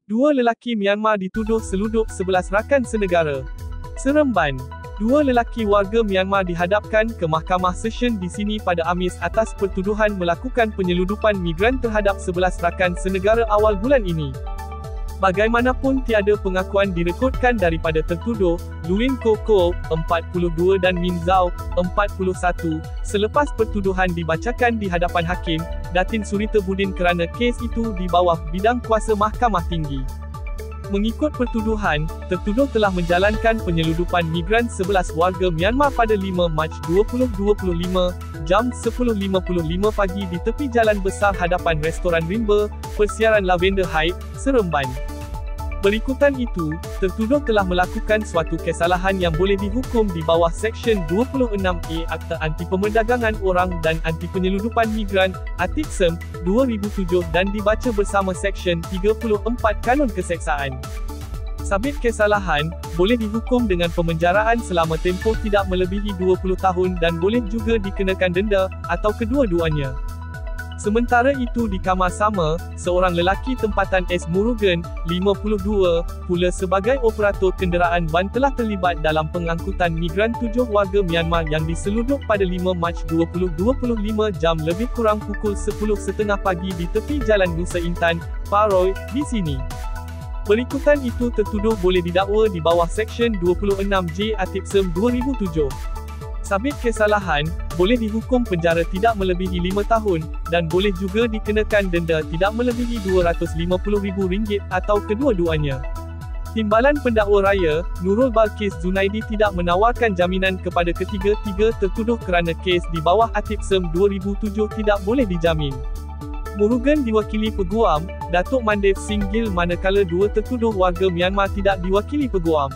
Dua lelaki Myanmar dituduh seludup 11 rakan senegara. Seremban. Dua lelaki warga Myanmar dihadapkan ke Mahkamah Session di sini pada Khamis atas pertuduhan melakukan penyeludupan migran terhadap 11 rakan senegara awal bulan ini. Bagaimanapun tiada pengakuan direkodkan daripada tertuduh, Luin Ko Ko, 42 dan Min Zhao, 41, selepas pertuduhan dibacakan di hadapan hakim, Datin Surita Budin kerana kes itu di bawah bidang kuasa Mahkamah Tinggi. Mengikut pertuduhan, tertuduh telah menjalankan penyeludupan migran 11 warga Myanmar pada 5 Mac 2025, jam 10.55 pagi di tepi jalan besar hadapan restoran Rimba, Persiaran Lavender Heights, Seremban. Berikutan itu, tertuduh telah melakukan suatu kesalahan yang boleh dihukum di bawah Seksyen 26A Akta Anti-Pemerdagangan Orang dan Anti-Penyeludupan Migran, ATIPSEM, 2007 dan dibaca bersama Seksyen 34 Kanun Keseksaan. Sabit kesalahan, boleh dihukum dengan pemenjaraan selama tempoh tidak melebihi 20 tahun dan boleh juga dikenakan denda, atau kedua-duanya. Sementara itu di kamar sama, seorang lelaki tempatan S. Murugan, 52, pula sebagai operator kenderaan ban telah terlibat dalam pengangkutan migran 7 warga Myanmar yang diseludup pada 5 Mac 2025 jam lebih kurang pukul 10.30 pagi di tepi Jalan Nusa Intan, Paroi, di sini. Berikutan itu tertuduh boleh didakwa di bawah Seksyen 26J ATIPSEM 2007. Sabit kesalahan, boleh dihukum penjara tidak melebihi 5 tahun, dan boleh juga dikenakan denda tidak melebihi RM250,000 atau kedua-duanya. Timbalan Pendakwa Raya, Nurul Balkis Zunaidi tidak menawarkan jaminan kepada ketiga-tiga tertuduh kerana kes di bawah ATIPSEM 2007 tidak boleh dijamin. Murugan diwakili Peguam, Datuk Mandev Singh Gill manakala dua tertuduh warga Myanmar tidak diwakili Peguam.